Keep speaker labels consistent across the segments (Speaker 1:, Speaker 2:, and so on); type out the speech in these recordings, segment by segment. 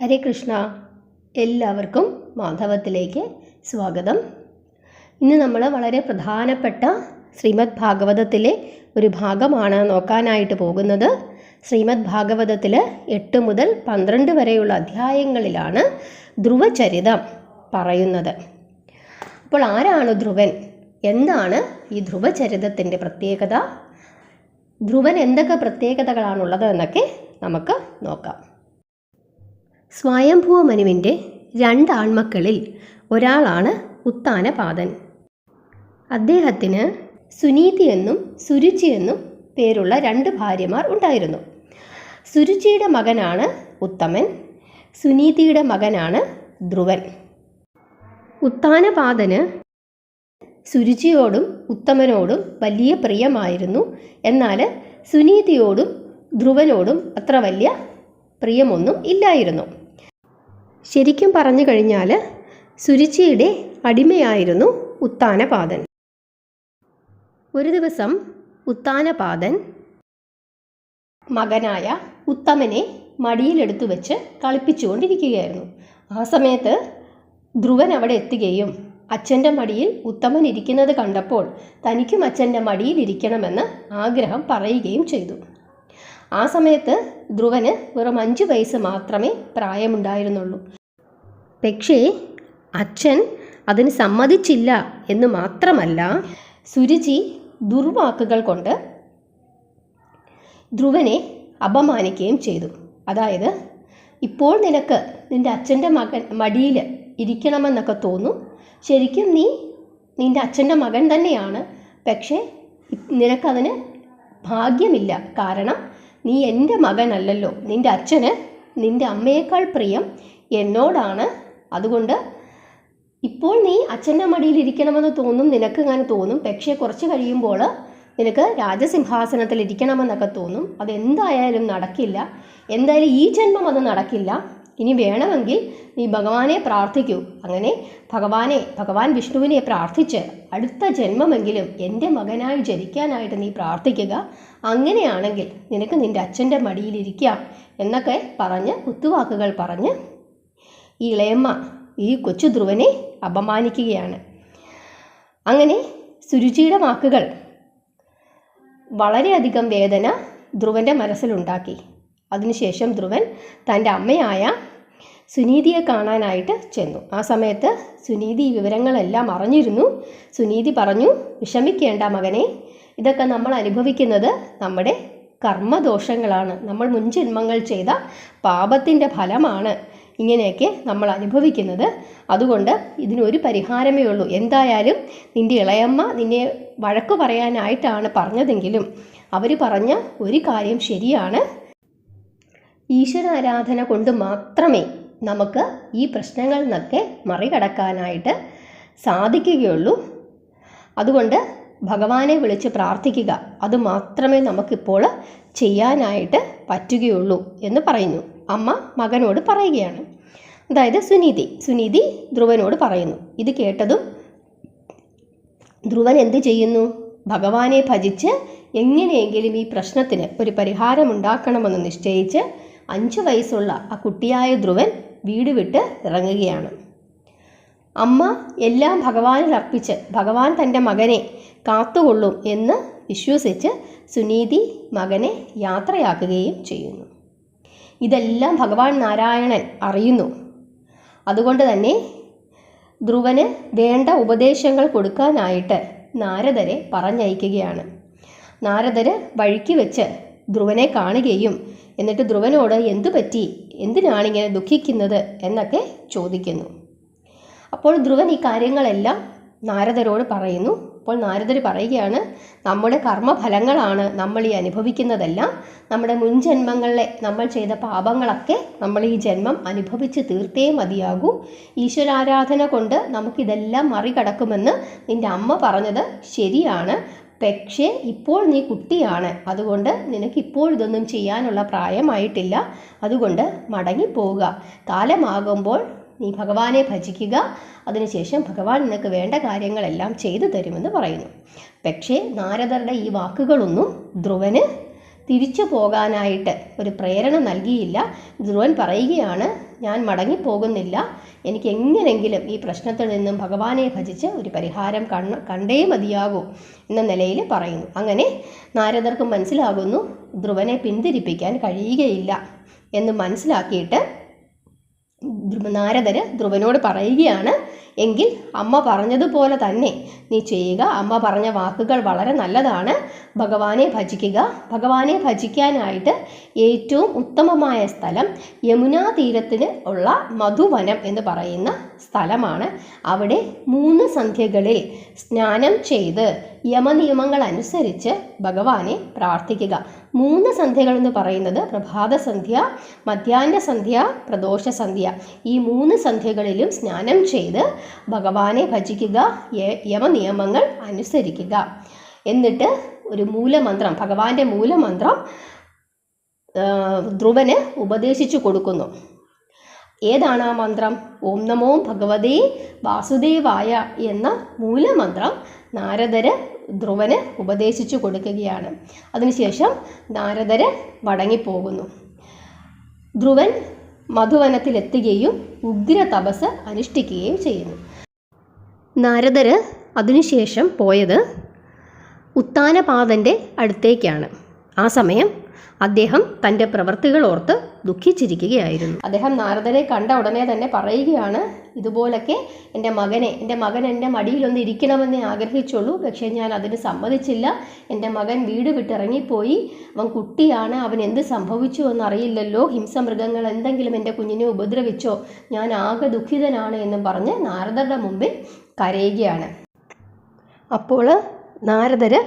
Speaker 1: ഹരേ കൃഷ്ണ. എല്ലാവർക്കും മാധവത്തിലേക്ക് സ്വാഗതം. ഇന്ന് നമ്മൾ വളരെ പ്രധാനപ്പെട്ട ശ്രീമദ് ഭാഗവതത്തിലെ ഒരു ഭാഗമാണ് നോക്കാനായിട്ട് പോകുന്നത്. ശ്രീമദ് ഭാഗവതത്തിൽ 8 മുതൽ 12 വരെയുള്ള അധ്യായങ്ങളിലാണ് ധ്രുവചരിതം പറയുന്നത്. അപ്പോൾ ആരാണ് ധ്രുവൻ? എന്താണ് ഈ ധ്രുവചരിതത്തിൻ്റെ പ്രത്യേകത? ധ്രുവൻ എന്തൊക്കെ പ്രത്യേകതകളാണുള്ളത് എന്നൊക്കെ നമുക്ക് നോക്കാം. സ്വയംഭുവ മനുവിൻ്റെ 2 ആൺമക്കളിൽ ഒരാളാണ് ഉത്താനപാദൻ. അദ്ദേഹത്തിന് സുനീതി എന്നും സുരുചി എന്നും പേരുള്ള 2 ഭാര്യമാർ ഉണ്ടായിരുന്നു. സുരുചിയുടെ മകനാണ് ഉത്തമൻ, സുനീതിയുടെ മകനാണ് ധ്രുവൻ. ഉത്താനപാദന് സുരുചിയോടും ഉത്തമനോടും വലിയ പ്രിയമായിരുന്നു. എന്നാൽ സുനീതിയോടും ധ്രുവനോടും അത്ര വലിയ പ്രിയമൊന്നും ഇല്ലായിരുന്നു. ശരിക്കും പറഞ്ഞു കഴിഞ്ഞാൽ സുരുചിയുടെ അടിമയായിരുന്നു ഉത്താനപാദൻ. ഒരു ദിവസം ഉത്താനപാദൻ മകനായ ഉത്തമനെ മടിയിലെടുത്തു വെച്ച് കളിപ്പിച്ചുകൊണ്ടിരിക്കുകയായിരുന്നു. ആ സമയത്ത് ധ്രുവൻ അവിടെ എത്തുകയും അച്ഛൻ്റെ മടിയിൽ ഉത്തമൻ ഇരിക്കുന്നത് കണ്ടപ്പോൾ തനിക്കും അച്ഛൻ്റെ മടിയിൽ ഇരിക്കണമെന്ന് ആഗ്രഹം പറയുകയും ചെയ്തു. ആ സമയത്ത് ധ്രുവന് വെറും 5 വയസ്സ് മാത്രമേ പ്രായമുണ്ടായിരുന്നുള്ളൂ. പക്ഷേ അച്ഛൻ അതിന് സമ്മതിച്ചില്ല എന്ന് മാത്രമല്ല, സുരുചി ദുർവാക്കുകൾ കൊണ്ട് ധ്രുവനെ അപമാനിക്കുകയും ചെയ്തു. അതായത്, ഇപ്പോൾ നിനക്ക് നിൻ്റെ അച്ഛൻ്റെ മടിയിൽ ഇരിക്കണമെന്നൊക്കെ തോന്നും, ശരിക്കും നീ നിൻ്റെ അച്ഛൻ്റെ മകൻ തന്നെയാണ്, പക്ഷേ നിനക്കതിന് ഭാഗ്യമില്ല. കാരണം നീ എൻ്റെ മകനല്ലല്ലോ, നിൻ്റെ അച്ഛന് നിൻ്റെ അമ്മയേക്കാൾ പ്രിയം എന്നോടാണ്. അതുകൊണ്ട് ഇപ്പോൾ നീ അച്ഛൻ്റെ മടിയിൽ ഇരിക്കണമെന്ന് തോന്നും, നിനക്ക് അങ്ങനെ തോന്നും. പക്ഷേ കുറച്ച് കഴിയുമ്പോൾ നിനക്ക് രാജസിംഹാസനത്തിൽ ഇരിക്കണമെന്നൊക്കെ തോന്നും. അതെന്തായാലും നടക്കില്ല. എന്തായാലും ഈ ജന്മം അത് നടക്കില്ല. ഇനി വേണമെങ്കിൽ നീ ഭഗവാനെ പ്രാർത്ഥിക്കൂ. അങ്ങനെ ഭഗവാൻ വിഷ്ണുവിനെ പ്രാർത്ഥിച്ച് അടുത്ത ജന്മമെങ്കിലും എൻ്റെ മകനായി ജനിക്കാനായിട്ട് നീ പ്രാർത്ഥിക്കുക. അങ്ങനെയാണെങ്കിൽ നിനക്ക് നിൻ്റെ അച്ഛൻ്റെ മടിയിലിരിക്കാം എന്നൊക്കെ പറഞ്ഞ് കുത്തുവാക്കുകൾ പറഞ്ഞ് ഈ ഇളയമ്മ ഈ കൊച്ചു ധ്രുവനെ അപമാനിക്കുകയാണ്. അങ്ങനെ സുരുചിയുടെ വാക്കുകൾ വളരെയധികം വേദന ധ്രുവൻ്റെ മനസ്സിലുണ്ടാക്കി. അതിനുശേഷം ധ്രുവൻ തൻ്റെ അമ്മയായ സുനീതിയെ കാണാനായിട്ട് ചെന്നു. ആ സമയത്ത് സുനീതി ഈ വിവരങ്ങളെല്ലാം അറിഞ്ഞിരുന്നു. സുനീതി പറഞ്ഞു, വിഷമിക്കേണ്ട മകനെ, ഇതൊക്കെ നമ്മൾ അനുഭവിക്കുന്നത് നമ്മുടെ കർമ്മദോഷങ്ങളാണ്, നമ്മൾ മുൻജന്മങ്ങൾ ചെയ്ത പാപത്തിൻ്റെ ഫലമാണ് ഇങ്ങനെയൊക്കെ നമ്മൾ അനുഭവിക്കുന്നത്. അതുകൊണ്ട് ഇതിനൊരു പരിഹാരമേ ഉള്ളൂ. എന്തായാലും നിൻ്റെ ഇളയമ്മ നിന്നെ വഴക്ക് പറയാനായിട്ടാണ് പറഞ്ഞതെങ്കിലും അവർ പറഞ്ഞ ഒരു കാര്യം ശരിയാണ്. ഈശ്വരാരാധന കൊണ്ട് മാത്രമേ നമുക്ക് ഈ പ്രശ്നങ്ങളിൽ നിന്നൊക്കെ മറികടക്കാനായിട്ട് സാധിക്കുകയുള്ളൂ. അതുകൊണ്ട് ഭഗവാനെ വിളിച്ച് പ്രാർത്ഥിക്കുക, അത് മാത്രമേ നമുക്കിപ്പോൾ ചെയ്യാനായിട്ട് പറ്റുകയുള്ളൂ എന്ന് പറയുന്നു. അമ്മ മകനോട് പറയുകയാണ്. അതായത് സുനീതി ധ്രുവനോട് പറയുന്നു. ഇത് കേട്ടതും ധ്രുവൻ എന്ത് ചെയ്യുന്നു? ഭഗവാനെ ഭജിച്ച് എങ്ങനെയെങ്കിലും ഈ പ്രശ്നത്തിന് ഒരു പരിഹാരമുണ്ടാക്കണമെന്ന് നിശ്ചയിച്ച് 5 വയസ്സുള്ള ആ കുട്ടിയായ ധ്രുവൻ വീട് വിട്ട് ഇറങ്ങുകയാണ്. അമ്മ എല്ലാം ഭഗവാനിൽ അർപ്പിച്ച് ഭഗവാൻ തൻ്റെ മകനെ കാത്തുകൊള്ളും എന്ന് വിശ്വസിച്ച് സുനീതി മകനെ യാത്രയാക്കുകയും ചെയ്യുന്നു. ഇതെല്ലാം ഭഗവാൻ നാരായണൻ അറിയുന്നു. അതുകൊണ്ട് തന്നെ ധ്രുവന് വേണ്ട ഉപദേശങ്ങൾ കൊടുക്കാനായിട്ട് നാരദരെ പറഞ്ഞയക്കുകയാണ്. നാരദര് വഴിക്ക് വെച്ച് ധ്രുവനെ കാണുകയും എന്നിട്ട് ധ്രുവനോട് എന്തു പറ്റി, എന്തിനാണിങ്ങനെ ദുഃഖിക്കുന്നത് എന്നൊക്കെ ചോദിക്കുന്നു. അപ്പോൾ ധ്രുവൻ ഈ കാര്യങ്ങളെല്ലാം നാരദരോട് പറയുന്നു. അപ്പോൾ നാരദർ പറയുകയാണ്, നമ്മുടെ കർമ്മഫലങ്ങളാണ് നമ്മൾ ഈ അനുഭവിക്കുന്നതെല്ലാം. നമ്മുടെ മുൻജന്മങ്ങളിലെ നമ്മൾ ചെയ്ത പാപങ്ങളൊക്കെ നമ്മൾ ഈ ജന്മം അനുഭവിച്ച് തീർത്തേ മതിയാകൂ. ഈശ്വരാരാധന കൊണ്ട് നമുക്കിതെല്ലാം മറികടക്കുമെന്ന് നിൻ്റെ അമ്മ പറഞ്ഞത് ശരിയാണ്. പക്ഷേ ഇപ്പോൾ നീ കുട്ടിയാണ്, അതുകൊണ്ട് നിനക്കിപ്പോൾ ഇതൊന്നും ചെയ്യാനുള്ള പ്രായമായിട്ടില്ല. അതുകൊണ്ട് മടങ്ങിപ്പോവുക. കാലമാകുമ്പോൾ നീ ഭഗവാനെ ഭജിക്കുക. അതിനുശേഷം ഭഗവാൻ നിനക്ക് വേണ്ട കാര്യങ്ങളെല്ലാം ചെയ്തു തരുമെന്ന് പറയുന്നു. പക്ഷേ നാരദരുടെ ഈ വാക്കുകളൊന്നും ധ്രുവന് തിരിച്ചു പോകാനായിട്ട് ഒരു പ്രേരണ നൽകിയില്ല. ധ്രുവൻ പറയുകയാണ്, ഞാൻ മടങ്ങിപ്പോകുന്നില്ല, എനിക്ക് എങ്ങനെങ്കിലും ഈ പ്രശ്നത്തിൽ നിന്നും ഭഗവാനെ ഭജിച്ച് ഒരു പരിഹാരം കണ്ടേ മതിയാകൂ എന്ന നിലയിൽ പറയുന്നു. അങ്ങനെ നാരദർക്ക് മനസ്സിലാകുന്നു ധ്രുവനെ പിന്തിരിപ്പിക്കാൻ കഴിയുകയില്ല എന്ന് മനസ്സിലാക്കിയിട്ട് നാരദർ ധ്രുവനോട് പറയുകയാണ്, എങ്കിൽ അമ്മ പറഞ്ഞതുപോലെ തന്നെ നീ ചെയ്യുക. അമ്മ പറഞ്ഞ വാക്കുകൾ വളരെ നല്ലതാണ്. ഭഗവാനെ ഭജിക്കുക. ഭഗവാനെ ഭജിക്കാനായിട്ട് ഏറ്റവും ഉത്തമമായ സ്ഥലം യമുനാ തീരത്തിന് ഉള്ള മധുവനം എന്ന് പറയുന്ന സ്ഥലമാണ്. അവിടെ 3 സന്ധ്യകളിൽ സ്നാനം ചെയ്ത് യമനിയമങ്ങൾ അനുസരിച്ച് ഭഗവാനെ പ്രാർത്ഥിക്കുക. 3 സന്ധ്യകൾ എന്ന് പറയുന്നത് പ്രഭാത സന്ധ്യ, മധ്യാഹ്ന സന്ധ്യ, പ്രദോഷ സന്ധ്യ. ഈ 3 സന്ധ്യകളിലും സ്നാനം ചെയ്ത് ഭഗവാനെ ഭജിക്കുക, യമനിയമങ്ങൾ അനുസരിക്കുക. എന്നിട്ട് ഒരു മൂലമന്ത്രം, ഭഗവാന്റെ മൂലമന്ത്രം ധ്രുവന് ഉപദേശിച്ചു കൊടുക്കുന്നു. ഏതാണ് ആ മന്ത്രം? ഓം നമോ ഭഗവതേ വാസുദേവായ എന്ന മൂലമന്ത്രം നാരദര് ധ്രുവന് ഉപദേശിച്ചു കൊടുക്കുകയാണ്. അതിനുശേഷം നാരദര് മടങ്ങിപ്പോകുന്നു. ധ്രുവൻ മധുവനത്തിലെത്തുകയും ഉഗ്ര തപസ് അനുഷ്ഠിക്കുകയും ചെയ്യുന്നു. നാരദര് അതിനുശേഷം പോയത് ഉത്താനപാദൻ്റെ അടുത്തേക്കാണ്. ആ സമയം അദ്ദേഹം തൻ്റെ പ്രവൃത്തികൾ ഓർത്ത് ദുഃഖിച്ചിരിക്കുകയായിരുന്നു. അദ്ദേഹം നാരദരെ കണ്ട ഉടനെ തന്നെ പറയുകയാണ്, ഇതുപോലൊക്കെ എൻ്റെ മകൻ എൻ്റെ മടിയിലൊന്ന് ഇരിക്കണമെന്നേ ആഗ്രഹിച്ചുള്ളൂ, പക്ഷേ ഞാൻ അതിന് സമ്മതിച്ചില്ല. എൻ്റെ മകൻ വീട് വിട്ടിറങ്ങിപ്പോയി. അവൻ കുട്ടിയാണ്, അവൻ എന്ത് സംഭവിച്ചു എന്നറിയില്ലല്ലോ. ഹിംസമൃഗങ്ങൾ എന്തെങ്കിലും എൻ്റെ കുഞ്ഞിനെ ഉപദ്രവിച്ചോ? ഞാൻ ആകെ ദുഃഖിതനാണ് എന്നും പറഞ്ഞ് നാരദരുടെ മുമ്പിൽ കരയുകയാണ്. അപ്പോൾ നാരദര്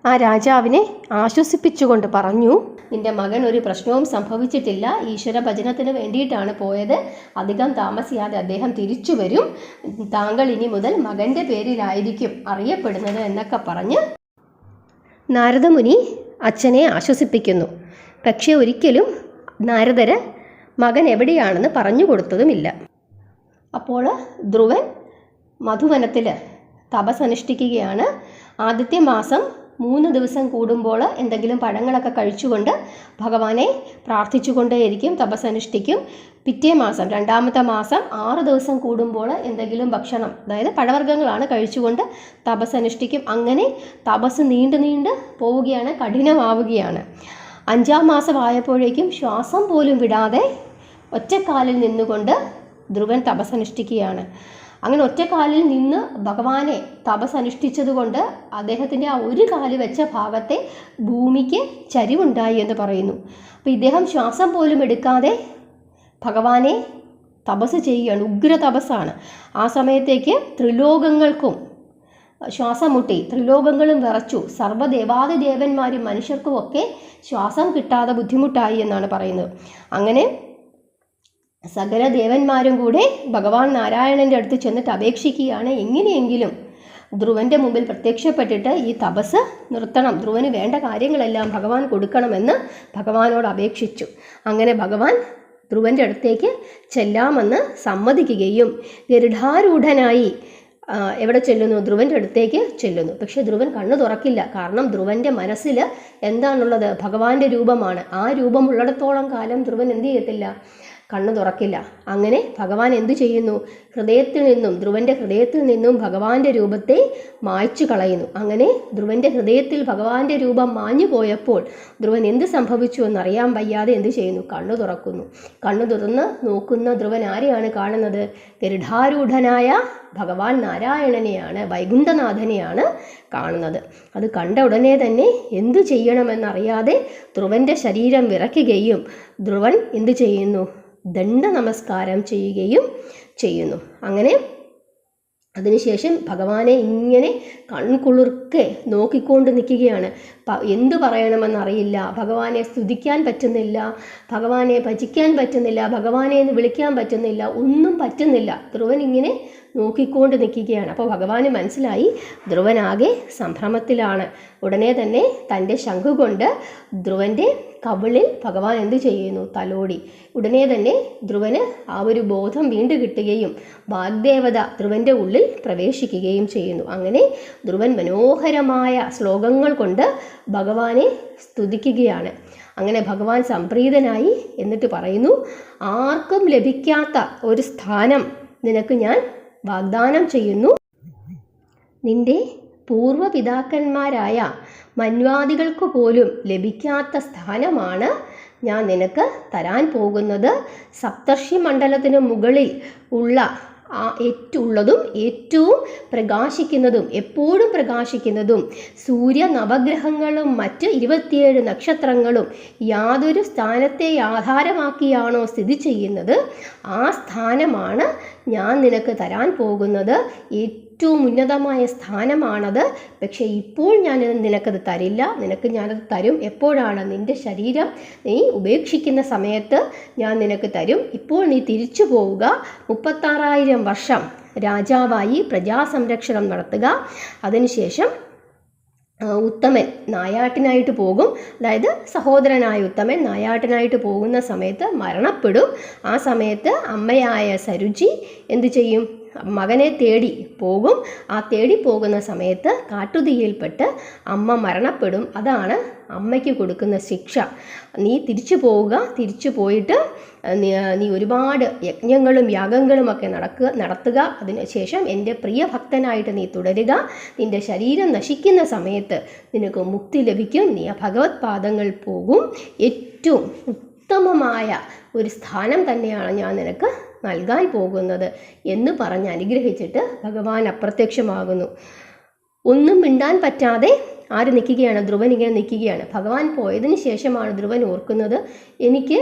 Speaker 1: ആ രാജാവിനെ ആശ്വസിപ്പിച്ചുകൊണ്ട് പറഞ്ഞു, നിന്റെ മകൻ ഒരു പ്രശ്നവും സംഭവിച്ചിട്ടില്ല, ഈശ്വര ഭജനത്തിന് വേണ്ടിയിട്ടാണ് പോയത്, അധികം താമസിയാതെ അദ്ദേഹം തിരിച്ചു വരും, താങ്കൾ ഇനി മുതൽ മകൻ്റെ പേരിലായിരിക്കും അറിയപ്പെടുന്നത് എന്നൊക്കെ പറഞ്ഞ് നാരദമുനി അച്ഛനെ ആശ്വസിപ്പിക്കുന്നു. പക്ഷേ ഒരിക്കലും നാരദര് മകൻ എവിടെയാണെന്ന് പറഞ്ഞു കൊടുത്തതുമില്ല. അപ്പോൾ ധ്രുവൻ മധുവനത്തിൽ തപസ്സനുഷ്ഠിക്കുകയാണ്. ആദ്യത്തെ മാസം 3 ദിവസം കൂടുമ്പോൾ എന്തെങ്കിലും പഴങ്ങളൊക്കെ കഴിച്ചുകൊണ്ട് ഭഗവാനെ പ്രാർത്ഥിച്ചുകൊണ്ടേയിരിക്കും, തപസ്സനുഷ്ഠിക്കും. പിറ്റേ മാസം, 2ാമത്തെ മാസം 6 ദിവസം കൂടുമ്പോൾ എന്തെങ്കിലും ഭക്ഷണം, അതായത് പഴവർഗ്ഗങ്ങളാണ് കഴിച്ചുകൊണ്ട് തപസ്സനുഷ്ഠിക്കും. അങ്ങനെ തപസ് നീണ്ട് പോവുകയാണ്, കഠിനമാവുകയാണ്. 5ാം മാസം ആയപ്പോഴേക്കും ശ്വാസം പോലും വിടാതെ ഒറ്റക്കാലിൽ നിന്നുകൊണ്ട് ധ്രുവൻ തപസ്സനുഷ്ഠിക്കുകയാണ്. അങ്ങനെ ഒറ്റക്കാലിൽ നിന്ന് ഭഗവാനെ തപസ്സനുഷ്ഠിച്ചതുകൊണ്ട് അദ്ദേഹത്തിൻ്റെ ആ ഒരു കാല് വെച്ച ഭാഗത്തെ ഭൂമിക്ക് ചരിവുണ്ടായി എന്ന് പറയുന്നു. അപ്പോൾ ഇദ്ദേഹം ശ്വാസം പോലും എടുക്കാതെ ഭഗവാനെ തപസ് ചെയ്യുകയാണ്. ഉഗ്ര തപസ്സാണ്. ആ സമയത്തേക്ക് ത്രിലോകങ്ങൾക്കും ശ്വാസം മുട്ടി, ത്രിലോകങ്ങളും വിറച്ചു. സർവ്വദേവാദിദേവന്മാരും മനുഷ്യർക്കും ഒക്കെ ശ്വാസം കിട്ടാതെ ബുദ്ധിമുട്ടായി എന്നാണ് പറയുന്നത്. അങ്ങനെ സകല ദേവന്മാരും കൂടെ ഭഗവാൻ നാരായണൻ്റെ അടുത്ത് ചെന്നിട്ട് അപേക്ഷിക്കുകയാണ്, എങ്ങനെയെങ്കിലും ധ്രുവൻ്റെ മുമ്പിൽ പ്രത്യക്ഷപ്പെട്ടിട്ട് ഈ തപസ് നിർത്തണം, ധ്രുവന് വേണ്ട കാര്യങ്ങളെല്ലാം ഭഗവാൻ കൊടുക്കണമെന്ന് ഭഗവാനോട് അപേക്ഷിച്ചു. അങ്ങനെ ഭഗവാൻ ധ്രുവൻ്റെ അടുത്തേക്ക് ചെല്ലാമെന്ന് സമ്മതിക്കുകയും ഗരുഡാരൂഢനായി എവിടെ ചെല്ലുന്നു? ധ്രുവൻ്റെ അടുത്തേക്ക് ചെല്ലുന്നു. പക്ഷേ ധ്രുവൻ കണ്ണു തുറക്കില്ല. കാരണം ധ്രുവൻ്റെ മനസ്സിൽ എന്താണുള്ളത്? ഭഗവാന്റെ രൂപമാണ്. ആ രൂപമുള്ളിടത്തോളം കാലം ധ്രുവൻ എന്ത് ചെയ്യത്തില്ല? കണ്ണു തുറക്കില്ല. അങ്ങനെ ഭഗവാൻ എന്തു ചെയ്യുന്നു? ഹൃദയത്തിൽ നിന്നും, ധ്രുവൻ്റെ ഹൃദയത്തിൽ നിന്നും ഭഗവാന്റെ രൂപത്തെ മായ്ച്ചു കളയുന്നു. അങ്ങനെ ധ്രുവൻ്റെ ഹൃദയത്തിൽ ഭഗവാന്റെ രൂപം മാഞ്ഞു പോയപ്പോൾ ധ്രുവൻ എന്ത് സംഭവിച്ചു എന്നറിയാൻ വയ്യാതെ എന്ത് ചെയ്യുന്നു? കണ്ണു തുറക്കുന്നു. കണ്ണു തുറന്ന് നോക്കുന്ന ധ്രുവൻ ആരെയാണ് കാണുന്നത്? ഗരുഡാരൂഢനായ ഭഗവാൻ നാരായണനെയാണ്, വൈകുണ്ഠനാഥനെയാണ് കാണുന്നത്. അത് കണ്ട ഉടനെ തന്നെ എന്തു ചെയ്യണമെന്നറിയാതെ ധ്രുവൻ്റെ ശരീരം വിറയ്ക്കുകയും ധ്രുവൻ എന്തു ചെയ്യുന്നു? ദണ്ഡ നമസ്കാരം ചെയ്യുന്നു. അങ്ങനെ അതിനുശേഷം ഭഗവാനെ ഇങ്ങനെ കൺകുളിർക്കെ നോക്കിക്കൊണ്ട് നിൽക്കുകയാണ്. എന്തു പറയണമെന്നറിയില്ല, ഭഗവാനെ സ്തുതിക്കാൻ പറ്റുന്നില്ല, ഭഗവാനെ ഭജിക്കാൻ പറ്റുന്നില്ല, ഭഗവാനെ എന്ന് വിളിക്കാൻ പറ്റുന്നില്ല, ഒന്നും പറ്റുന്നില്ല. ധ്രുവൻ ഇങ്ങനെ നോക്കിക്കൊണ്ട് നിൽക്കുകയാണ്. അപ്പോൾ ഭഗവാന് മനസ്സിലായി ധ്രുവനാകെ സംഭ്രമത്തിലാണ്. ഉടനെ തന്നെ തൻ്റെ ശംഖു കൊണ്ട് ധ്രുവൻ്റെ കവിളിൽ ഭഗവാൻ എന്ത് ചെയ്യുന്നു? തലോടി. ഉടനെ തന്നെ ധ്രുവന് ആ ഒരു ബോധം വീണ്ടും കിട്ടുകയും വാഗ്ദേവത ധ്രുവൻ്റെ ഉള്ളിൽ പ്രവേശിക്കുകയും ചെയ്യുന്നു. അങ്ങനെ ധ്രുവൻ മനോഹരമായ ശ്ലോകങ്ങൾ കൊണ്ട് ഭഗവാനെ സ്തുതിക്കുകയാണ്. അങ്ങനെ ഭഗവാൻ സംപ്രീതനായി. എന്നിട്ട് പറയുന്നു, ആർക്കും ലഭിക്കാത്ത ഒരു സ്ഥാനം നിനക്ക് ഞാൻ വാഗ്ദാനം ചെയ്യുന്നു. നിന്റെ പൂർവ്വപിതാക്കന്മാരായ മന്വാദികൾക്ക് പോലും ലഭിക്കാത്ത സ്ഥാനമാണ് ഞാൻ നിനക്ക് തരാൻ പോകുന്നത്. സപ്തർഷി മണ്ഡലത്തിന് മുകളിൽ ഉള്ള ഉള്ളതും ഏറ്റവും പ്രകാശിക്കുന്നതും എപ്പോഴും പ്രകാശിക്കുന്നതും സൂര്യ നവഗ്രഹങ്ങളും മറ്റ് 27 നക്ഷത്രങ്ങളും യാതൊരു സ്ഥാനത്തെ ആധാരമാക്കിയാണോ സ്ഥിതി ചെയ്യുന്നത്, ആ സ്ഥാനമാണ് ഞാൻ നിനക്ക് തരാൻ പോകുന്നത്. ഏറ്റവും ഉന്നതമായ സ്ഥാനമാണത്. പക്ഷേ ഇപ്പോൾ ഞാനത് നിനക്കത് തരില്ല. നിനക്ക് ഞാനത് തരും. എപ്പോഴാണ്? നിന്റെ ശരീരം നീ ഉപേക്ഷിക്കുന്ന സമയത്ത് ഞാൻ നിനക്ക് തരും. ഇപ്പോൾ നീ തിരിച്ചു പോവുക. 36,000 വർഷം രാജാവായി പ്രജാസംരക്ഷണം നടത്തുക. അതിനുശേഷം ഉത്തമൻ നായാട്ടിനായിട്ട് പോകും. അതായത് സഹോദരനായ ഉത്തമൻ നായാട്ടിനായിട്ട് പോകുന്ന സമയത്ത് മരണപ്പെടും. ആ സമയത്ത് അമ്മയായ സരുചി എന്തു ചെയ്യും? മകനെ തേടി പോകും. ആ തേടി പോകുന്ന സമയത്ത് കാട്ടുതീയിൽപ്പെട്ട് അമ്മ മരണപ്പെടും. അതാണ് അമ്മയ്ക്ക് കൊടുക്കുന്ന ശിക്ഷ. നീ തിരിച്ചു പോവുക. തിരിച്ചു പോയിട്ട് നീ ഒരുപാട് യജ്ഞങ്ങളും യാഗങ്ങളും ഒക്കെ നടത്തുക. അതിനുശേഷം എൻ്റെ പ്രിയ ഭക്തനായിട്ട് നീ തുടരുക. നിൻ്റെ ശരീരം നശിക്കുന്ന സമയത്ത് നിനക്ക് മുക്തി ലഭിക്കും. നീ ആ ഭഗവത് പാദങ്ങൾ പോകും. ഏറ്റവും ഉത്തമമായ ഒരു സ്ഥാനം തന്നെയാണ് ഞാൻ നിനക്ക് നൽകാൻ പോകുന്നത് എന്ന് പറഞ്ഞ് അനുഗ്രഹിച്ചിട്ട് ഭഗവാൻ അപ്രത്യക്ഷമാകുന്നു. ഒന്നും മിണ്ടാൻ പറ്റാതെ ആര് നിൽക്കുകയാണ്? ധ്രുവൻ ഇങ്ങനെ നിൽക്കുകയാണ്. ഭഗവാൻ പോയതിന് ശേഷമാണ് ധ്രുവൻ ഓർക്കുന്നത്, എനിക്ക്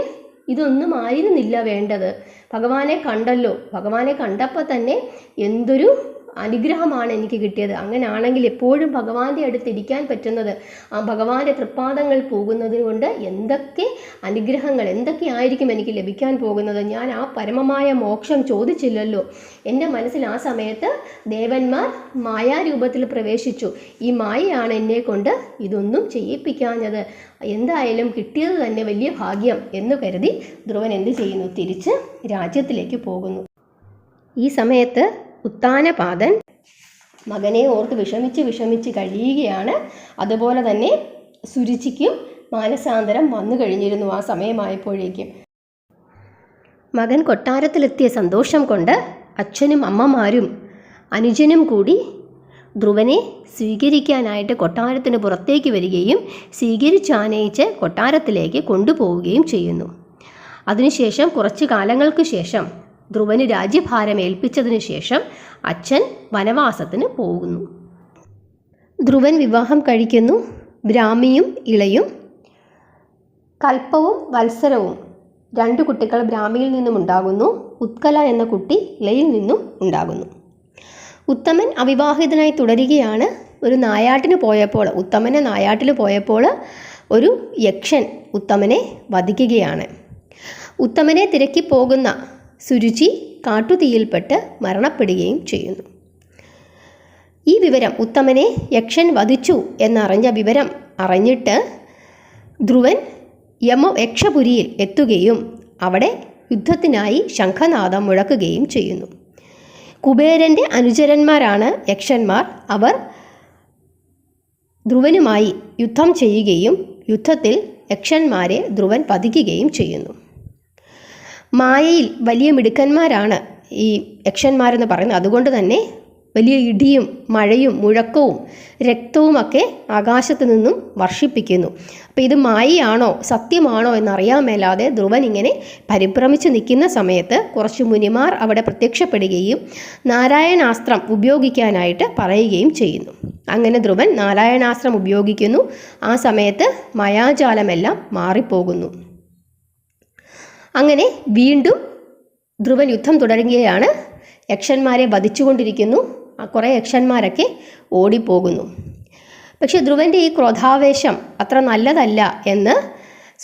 Speaker 1: ഇതൊന്നും ആയിരുന്നില്ല വേണ്ടത്. ഭഗവാനെ കണ്ടല്ലോ. ഭഗവാനെ കണ്ടപ്പോൾ തന്നെ എന്തൊരു അനുഗ്രഹമാണ് എനിക്ക് കിട്ടിയത്. അങ്ങനെയാണെങ്കിൽ എപ്പോഴും ഭഗവാന്റെ അടുത്ത് ഇരിക്കാൻ പറ്റുന്നത്, ആ ഭഗവാന്റെ തൃപ്പാദങ്ങൾ പോകുന്നത് കൊണ്ട് എന്തൊക്കെ അനുഗ്രഹങ്ങൾ, എന്തൊക്കെയായിരിക്കും എനിക്ക് ലഭിക്കാൻ പോകുന്നത്. ഞാൻ ആ പരമമായ മോക്ഷം ചോദിച്ചില്ലല്ലോ. എൻ്റെ മനസ്സിൽ ആ സമയത്ത് ദേവന്മാർ മായാരൂപത്തിൽ പ്രവേശിച്ചു. ഈ മായയാണ് എന്നെ കൊണ്ട് ഇതൊന്നും ചെയ്യിപ്പിക്കാഞ്ഞത്. എന്തായാലും കിട്ടിയത് തന്നെ വലിയ ഭാഗ്യം എന്ന് കരുതി ധ്രുവൻ എന്ത് ചെയ്യുന്നു? തിരിച്ച് രാജ്യത്തിലേക്ക് പോകുന്നു. ഈ സമയത്ത് ഉത്താനപാദൻ മകനെ ഓർത്ത് വിഷമിച്ച് കഴിയുകയാണ്. അതുപോലെ തന്നെ സുരുചിക്കും മാനസാന്തരം വന്നു കഴിഞ്ഞിരുന്നു ആ സമയമായപ്പോഴേക്കും. മകൻ കൊട്ടാരത്തിലെത്തിയ സന്തോഷം കൊണ്ട് അച്ഛനും അമ്മമാരും അനുജനും കൂടി ധ്രുവനെ സ്വീകരിക്കാനായിട്ട് കൊട്ടാരത്തിന് പുറത്തേക്ക് വരികയും സ്വീകരിച്ചാനയിച്ച് കൊട്ടാരത്തിലേക്ക് കൊണ്ടുപോവുകയും ചെയ്യുന്നു. അതിനുശേഷം കുറച്ചു കാലങ്ങൾക്ക് ശേഷം ധ്രുവന് രാജ്യഭാരം ഏൽപ്പിച്ചതിന് ശേഷം അച്ഛൻ വനവാസത്തിന് പോകുന്നു. ധ്രുവൻ വിവാഹം കഴിക്കുന്നു. ബ്രാഹ്മിയും ഇളയും. കൽപ്പവും വത്സരവും 2 കുട്ടികൾ ബ്രാഹ്മിയിൽ നിന്നും ഉണ്ടാകുന്നു. ഉത്കല എന്ന കുട്ടി ഇളയിൽ നിന്നും ഉണ്ടാകുന്നു. ഉത്തമൻ അവിവാഹിതനായി തുടരുകയാണ്. ഒരു നായാട്ടിന് പോയപ്പോൾ, ഉത്തമനെ നായാട്ടിൽ പോയപ്പോൾ ഒരു യക്ഷൻ ഉത്തമനെ വധിക്കുകയാണ്. ഉത്തമനെ തിരക്കി പോകുന്ന സുരുചി കാട്ടുതീയിൽപ്പെട്ട് മരണപ്പെടുകയും ചെയ്യുന്നു. ഈ വിവരം, ഉത്തമനെ യക്ഷൻ വധിച്ചു എന്നറിഞ്ഞ വിവരം അറിഞ്ഞിട്ട് ധ്രുവൻ യക്ഷപുരിയിൽ എത്തുകയും അവിടെ യുദ്ധത്തിനായി ശംഖനാദം മുഴക്കുകയും ചെയ്യുന്നു. കുബേരൻ്റെ അനുചരന്മാരാണ് യക്ഷന്മാർ. അവർ ധ്രുവനുമായി യുദ്ധം ചെയ്യുകയും യുദ്ധത്തിൽ യക്ഷന്മാരെ ധ്രുവൻ വധിക്കുകയും ചെയ്യുന്നു. മായയിൽ വലിയ മിടുക്കന്മാരാണ് ഈ യക്ഷന്മാരെന്ന് പറയുന്നത്. അതുകൊണ്ട് തന്നെ വലിയ ഇടിയും മഴയും മുഴക്കവും രക്തവുമൊക്കെ ആകാശത്ത് നിന്നും വർഷിപ്പിക്കുന്നു. അപ്പോൾ ഇത് മായയാണോ സത്യമാണോ എന്നറിയാൻ മേലാതെ ധ്രുവൻ ഇങ്ങനെ പരിഭ്രമിച്ച് നിൽക്കുന്ന സമയത്ത് കുറച്ച് മുനിമാർ അവിടെ പ്രത്യക്ഷപ്പെടുകയും നാരായണാസ്ത്രം ഉപയോഗിക്കാനായിട്ട് പറയുകയും ചെയ്യുന്നു. അങ്ങനെ ധ്രുവൻ നാരായണാസ്ത്രം ഉപയോഗിക്കുന്നു. ആ സമയത്ത് മായാജാലമെല്ലാം മാറിപ്പോകുന്നു. അങ്ങനെ വീണ്ടും ധ്രുവൻ യുദ്ധം തുടരുകയാണ്. യക്ഷന്മാരെ വധിച്ചുകൊണ്ടിരിക്കുന്നു. കുറേ യക്ഷന്മാരൊക്കെ ഓടിപ്പോകുന്നു. പക്ഷെ ധ്രുവൻ്റെ ഈ ക്രോധാവേശം അത്ര നല്ലതല്ല എന്ന്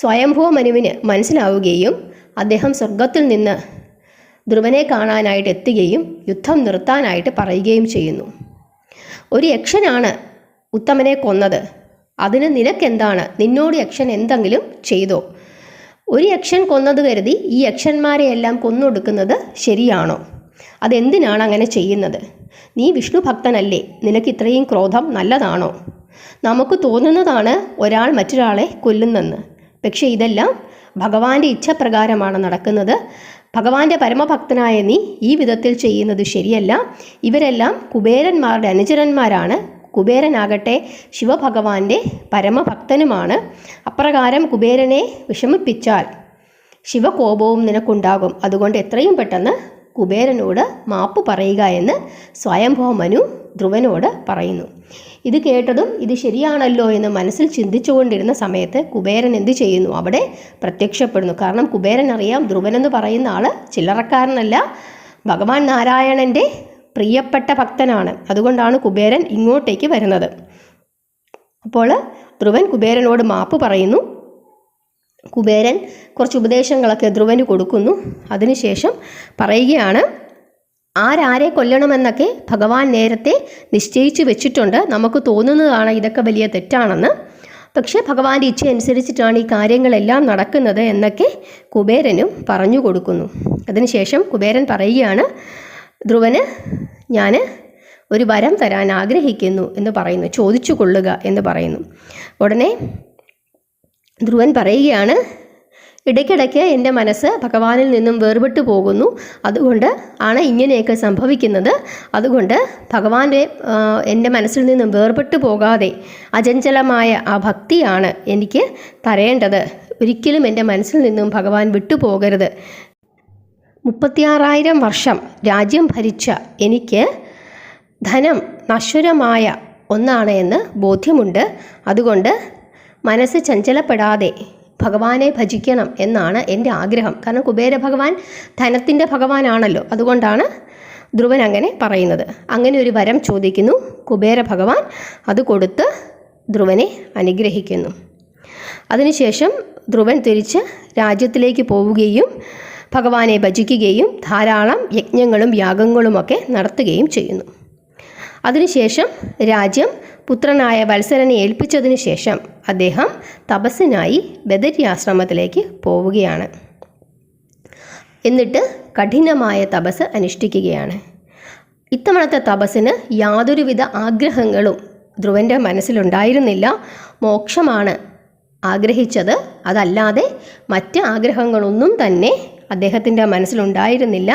Speaker 1: സ്വയംഭൂ മനുവിന് മനസ്സിലാവുകയും അദ്ദേഹം സ്വർഗത്തിൽ നിന്ന് ധ്രുവനെ കാണാനായിട്ട് എത്തുകയും യുദ്ധം നിർത്താനായിട്ട് പറയുകയും ചെയ്യുന്നു. ഒരു യക്ഷനാണ് ഉത്തമനെ കൊന്നത്. അതിന് നിനക്കെന്താണ്? നിന്നോട് യക്ഷൻ എന്തെങ്കിലും ചെയ്തോ? ഒരു യക്ഷൻ കൊന്നത് കരുതി ഈ യക്ഷന്മാരെയെല്ലാം കൊന്നൊടുക്കുന്നത് ശരിയാണോ? അതെന്തിനാണ് അങ്ങനെ ചെയ്യുന്നത്? നീ വിഷ്ണു ഭക്തനല്ലേ? നിനക്ക് ഇത്രയും ക്രോധം നല്ലതാണോ? നമുക്ക് തോന്നുന്നതാണ് ഒരാൾ മറ്റൊരാളെ കൊല്ലുന്നെന്ന്. പക്ഷേ ഇതെല്ലാം ഭഗവാന്റെ ഇച്ഛപ്രകാരമാണ് നടക്കുന്നത്. ഭഗവാന്റെ പരമഭക്തനായ നീ ഈ വിധത്തിൽ ചെയ്യുന്നത് ശരിയല്ല. ഇവരെല്ലാം കുബേരന്മാരുടെ അനുചരന്മാരാണ്. കുബേരനാകട്ടെ ശിവഭഗവാന്റെ പരമഭക്തനുമാണ്. അപ്രകാരം കുബേരനെ വിഷമിപ്പിച്ചാൽ ശിവകോപവും നിനക്കുണ്ടാകും. അതുകൊണ്ട് എത്രയും പെട്ടെന്ന് കുബേരനോട് മാപ്പ് പറയുക എന്ന് സ്വയംഭവ മനു ധ്രുവനോട് പറയുന്നു. ഇത് കേട്ടതും ഇത് ശരിയാണല്ലോ എന്ന് മനസ്സിൽ ചിന്തിച്ചുകൊണ്ടിരുന്ന സമയത്ത് കുബേരൻ എന്ത് ചെയ്യുന്നു? അവിടെ പ്രത്യക്ഷപ്പെടുന്നു. കാരണം കുബേരൻ അറിയാം, ധ്രുവനെന്ന് പറയുന്ന ആൾ ചില്ലറക്കാരനല്ല, ഭഗവാൻ നാരായണൻ്റെ പ്രിയപ്പെട്ട ഭക്തനാണ്. അതുകൊണ്ടാണ് കുബേരൻ ഇങ്ങോട്ടേക്ക് വരുന്നത്. അപ്പോൾ ധ്രുവൻ കുബേരനോട് മാപ്പ് പറയുന്നു. കുബേരൻ കുറച്ച് ഉപദേശങ്ങളൊക്കെ ധ്രുവന് കൊടുക്കുന്നു. അതിനുശേഷം പറയുകയാണ്, ആരാരെ കൊല്ലണമെന്നൊക്കെ ഭഗവാൻ നേരത്തെ നിശ്ചയിച്ചു വെച്ചിട്ടുണ്ട്. നമുക്ക് തോന്നുന്നതാണ് ഇതൊക്കെ വലിയ തെറ്റാണെന്ന്. പക്ഷേ ഭഗവാന്റെ ഇച്ഛ അനുസരിച്ചിട്ടാണ് ഈ കാര്യങ്ങളെല്ലാം നടക്കുന്നത് എന്നൊക്കെ കുബേരനും പറഞ്ഞു കൊടുക്കുന്നു. അതിനുശേഷം കുബേരൻ പറയുകയാണ്, ധ്രുവന് ഞാൻ ഒരു വരം തരാൻ ആഗ്രഹിക്കുന്നു എന്ന് പറയുന്നു. ചോദിച്ചു കൊള്ളുക എന്ന് പറയുന്നു. ഉടനെ ധ്രുവൻ പറയുകയാണ്, ഇടയ്ക്കിടയ്ക്ക് എൻ്റെ മനസ്സ് ഭഗവാനിൽ നിന്നും വേർപെട്ടു പോകുന്നു. അതുകൊണ്ട് ആണ് ഇങ്ങനെയൊക്കെ സംഭവിക്കുന്നത്. അതുകൊണ്ട് ഭഗവാന്റെ എൻ്റെ മനസ്സിൽ നിന്നും വേർപെട്ടു പോകാതെ അചഞ്ചലമായ ആ ഭക്തിയാണ് എനിക്ക് തരേണ്ടത്. ഒരിക്കലും എൻ്റെ മനസ്സിൽ നിന്നും ഭഗവാൻ വിട്ടുപോകരുത്. 36,000 വർഷം രാജ്യം ഭരിച്ച എനിക്ക് ധനം നശ്വരമായ ഒന്നാണ് എന്ന് ബോധ്യമുണ്ട്. അതുകൊണ്ട് മനസ്സ് ചഞ്ചലപ്പെടാതെ ഭഗവാനെ ഭജിക്കണം എന്നാണ് എൻ്റെ ആഗ്രഹം. കാരണം കുബേര ഭഗവാൻ ധനത്തിൻ്റെ ഭഗവാനാണല്ലോ. അതുകൊണ്ടാണ് ധ്രുവൻ അങ്ങനെ പറയുന്നത്. അങ്ങനെ ഒരു വരം ചോദിക്കുന്നു. കുബേര ഭഗവാൻ അത് കൊടുത്ത് ധ്രുവനെ അനുഗ്രഹിക്കുന്നു. അതിനുശേഷം ധ്രുവൻ തിരിച്ച് രാജ്യത്തിലേക്ക് പോവുകയും ഭഗവാനെ ഭജിക്കുകയും ധാരാളം യജ്ഞങ്ങളും യാഗങ്ങളുമൊക്കെ നടത്തുകയും ചെയ്യുന്നു. അതിനുശേഷം രാജ്യം പുത്രനായ വത്സരനെ ഏൽപ്പിച്ചതിന് ശേഷം അദ്ദേഹം തപസ്സിനായി ബദര്യാശ്രമത്തിലേക്ക് പോവുകയാണ്. എന്നിട്ട് കഠിനമായ തപസ് അനുഷ്ഠിക്കുകയാണ്. ഇത്തവണത്തെ തപസ്സിന് യാതൊരുവിധ ആഗ്രഹങ്ങളും ധ്രുവൻ്റെ മനസ്സിലുണ്ടായിരുന്നില്ല. മോക്ഷമാണ് ആഗ്രഹിച്ചത്. അതല്ലാതെ മറ്റ് ആഗ്രഹങ്ങളൊന്നും തന്നെ അദ്ദേഹത്തിൻ്റെ മനസ്സിലുണ്ടായിരുന്നില്ല.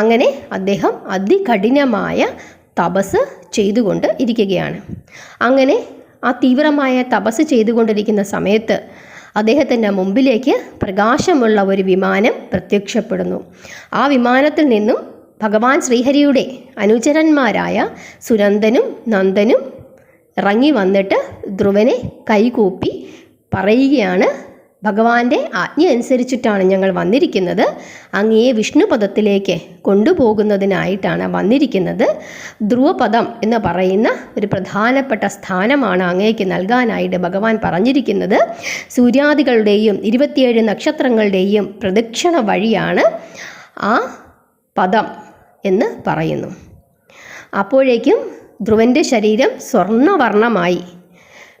Speaker 1: അങ്ങനെ അദ്ദേഹം അതികഠിനമായ തപസ് ചെയ്തുകൊണ്ട് ഇരിക്കുകയാണ്. അങ്ങനെ ആ തീവ്രമായ തപസ് ചെയ്തുകൊണ്ടിരിക്കുന്ന സമയത്ത് അദ്ദേഹത്തിൻ്റെ മുമ്പിലേക്ക് പ്രകാശമുള്ള ഒരു വിമാനം പ്രത്യക്ഷപ്പെടുന്നു. ആ വിമാനത്തിൽ നിന്നും ഭഗവാൻ ശ്രീഹരിയുടെ അനുചരന്മാരായ സുനന്ദനും നന്ദനും ഇറങ്ങി വന്നിട്ട് ധ്രുവനെ കൈകൂപ്പി പറയുകയാണ്, ഭഗവാന്റെ ആജ്ഞ അനുസരിച്ചിട്ടാണ് ഞങ്ങൾ വന്നിരിക്കുന്നത്. അങ്ങയെ വിഷ്ണുപദത്തിലേക്ക് കൊണ്ടുപോകുന്നതിനായിട്ടാണ് വന്നിരിക്കുന്നത്. ധ്രുവപദം എന്ന് പറയുന്ന ഒരു പ്രധാനപ്പെട്ട സ്ഥാനമാണ് അങ്ങേക്ക് നൽകാനായിട്ട് ഭഗവാൻ പറഞ്ഞിരിക്കുന്നത്. സൂര്യാദികളുടെയും 27 നക്ഷത്രങ്ങളുടെയും പ്രദക്ഷിണ വഴിയാണ് ആ പദം എന്ന് പറയുന്നു. അപ്പോഴേക്കും ധ്രുവൻ്റെ ശരീരം സ്വർണ്ണവർണ്ണമായി.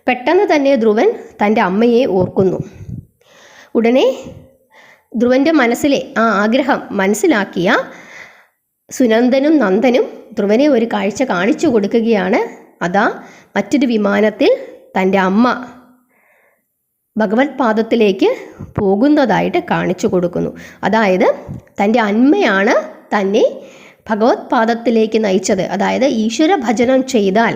Speaker 1: പെട്ടെന്ന് തന്നെ ധ്രുവൻ തൻ്റെ അമ്മയെ ഓർക്കുന്നു. ഉടനെ ധ്രുവൻ്റെ മനസ്സിലെ ആ ആഗ്രഹം മനസ്സിലാക്കിയ സുനന്ദനും നന്ദനും ധ്രുവനെ ഒരു കാഴ്ച കാണിച്ചു കൊടുക്കുകയാണ്. അതാ മറ്റൊരു വിമാനത്തിൽ തൻ്റെ അമ്മ ഭഗവത് പാദത്തിലേക്ക് പോകുന്നതായിട്ട് കാണിച്ചു കൊടുക്കുന്നു. അതായത് തൻ്റെ അമ്മയാണ് തന്നെ ഭഗവത് പാദത്തിലേക്ക് നയിച്ചത്. അതായത് ഈശ്വര ഭജനം ചെയ്താൽ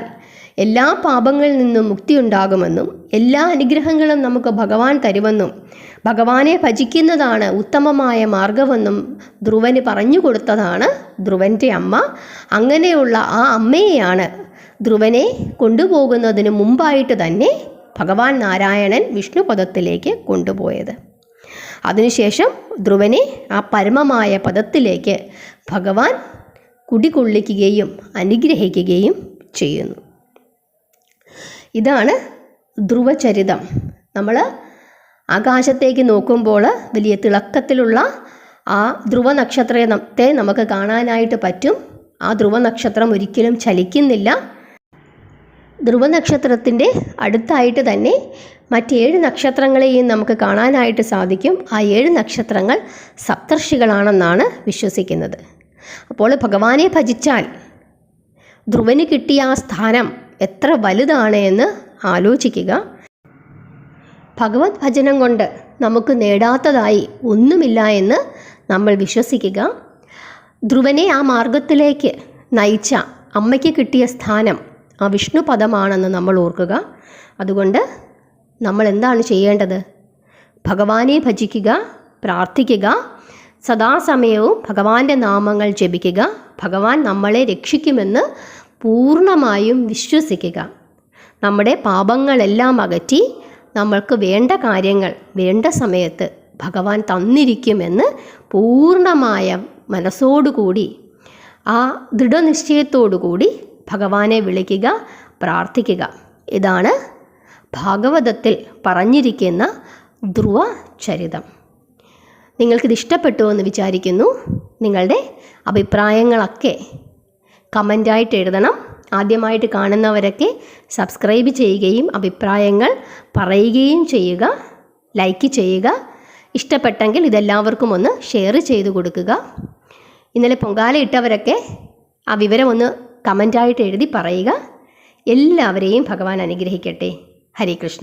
Speaker 1: എല്ലാ പാപങ്ങളിൽ നിന്നും മുക്തിയുണ്ടാകുമെന്നും എല്ലാ അനുഗ്രഹങ്ങളും നമുക്ക് ഭഗവാൻ തരുമെന്നും ഭഗവാനെ ഭജിക്കുന്നതാണ് ഉത്തമമായ മാർഗമെന്നും ധ്രുവന് പറഞ്ഞു കൊടുത്തതാണ് ധ്രുവൻ്റെ അമ്മ. അങ്ങനെയുള്ള ആ അമ്മയെയാണ് ധ്രുവനെ കൊണ്ടുപോകുന്നതിന് മുമ്പായിട്ട് തന്നെ ഭഗവാൻ നാരായണൻ വിഷ്ണുപദത്തിലേക്ക് കൊണ്ടുപോയത്. അതിനുശേഷം ധ്രുവനെ ആ പരമമായ പദത്തിലേക്ക് ഭഗവാൻ കുടികൊള്ളിക്കുകയും അനുഗ്രഹിക്കുകയും ചെയ്യുന്നു. ഇതാണ് ധ്രുവചരിതം. നമ്മൾ ആകാശത്തേക്ക് നോക്കുമ്പോൾ വലിയ തിളക്കത്തിലുള്ള ആ ധ്രുവ നക്ഷത്രത്തെ നമുക്ക് കാണാനായിട്ട് പറ്റും. ആ ധ്രുവ നക്ഷത്രം ഒരിക്കലും ചലിക്കുന്നില്ല. ധ്രുവ നക്ഷത്രത്തിൻ്റെ അടുത്തായിട്ട് തന്നെ മറ്റ് 7 നക്ഷത്രങ്ങളെയും നമുക്ക് കാണാനായിട്ട് സാധിക്കും. ആ 7 നക്ഷത്രങ്ങൾ സപ്തർഷികളാണെന്നാണ് വിശ്വസിക്കുന്നത്. അപ്പോൾ ഭഗവാനെ ഭജിച്ചാൽ ധ്രുവന് കിട്ടിയ ആ സ്ഥാനം എത്ര വലുതാണ് എന്ന് ആലോചിക്കുക. ഭഗവത് ഭജനം കൊണ്ട് നമുക്ക് നേടാത്തതായി ഒന്നുമില്ല എന്ന് നമ്മൾ വിശ്വസിക്കുക. ധ്രുവനെ ആ മാർഗത്തിലേക്ക് നയിച്ച അമ്മയ്ക്ക് കിട്ടിയ സ്ഥാനം ആ വിഷ്ണു പദമാണെന്ന് നമ്മൾ ഓർക്കുക. അതുകൊണ്ട് നമ്മൾ എന്താണ് ചെയ്യേണ്ടത്? ഭഗവാനെ ഭജിക്കുക, പ്രാർത്ഥിക്കുക, സദാസമയവും ഭഗവാന്റെ നാമങ്ങൾ ജപിക്കുക. ഭഗവാൻ നമ്മളെ രക്ഷിക്കുമെന്ന് പൂർണ്ണമായും വിശ്വസിക്കുക. നമ്മുടെ പാപങ്ങളെല്ലാം അകറ്റി നമ്മൾക്ക് വേണ്ട കാര്യങ്ങൾ വേണ്ട സമയത്ത് ഭഗവാൻ തന്നിരിക്കുമെന്ന് പൂർണ്ണമായ മനസ്സോടുകൂടി, ആ ദൃഢനിശ്ചയത്തോടുകൂടി ഭഗവാനെ വിളിക്കുക, പ്രാർത്ഥിക്കുക. ഇതാണ് ഭാഗവതത്തിൽ പറഞ്ഞിരിക്കുന്ന ധ്രുവ ചരിതം. നിങ്ങൾക്കിത് ഇഷ്ടപ്പെട്ടു എന്ന് വിചാരിക്കുന്നു. നിങ്ങളുടെ അഭിപ്രായങ്ങളൊക്കെ കമൻ്റായിട്ട് എഴുതണം. ആദ്യമായിട്ട് കാണുന്നവരൊക്കെ സബ്സ്ക്രൈബ് ചെയ്യുകയും അഭിപ്രായങ്ങൾ പറയുകയും ചെയ്യുക, ലൈക്ക് ചെയ്യുക. ഇഷ്ടപ്പെട്ടെങ്കിൽ ഇതെല്ലാവർക്കും ഒന്ന് ഷെയർ ചെയ്ത് കൊടുക്കുക. ഇന്നലെ പൊങ്കാല ഇട്ടവരൊക്കെ ആ വിവരം ഒന്ന് കമൻ്റായിട്ട് എഴുതി പറയുക. എല്ലാവരെയും ഭഗവാൻ അനുഗ്രഹിക്കട്ടെ. ഹരേ കൃഷ്ണ.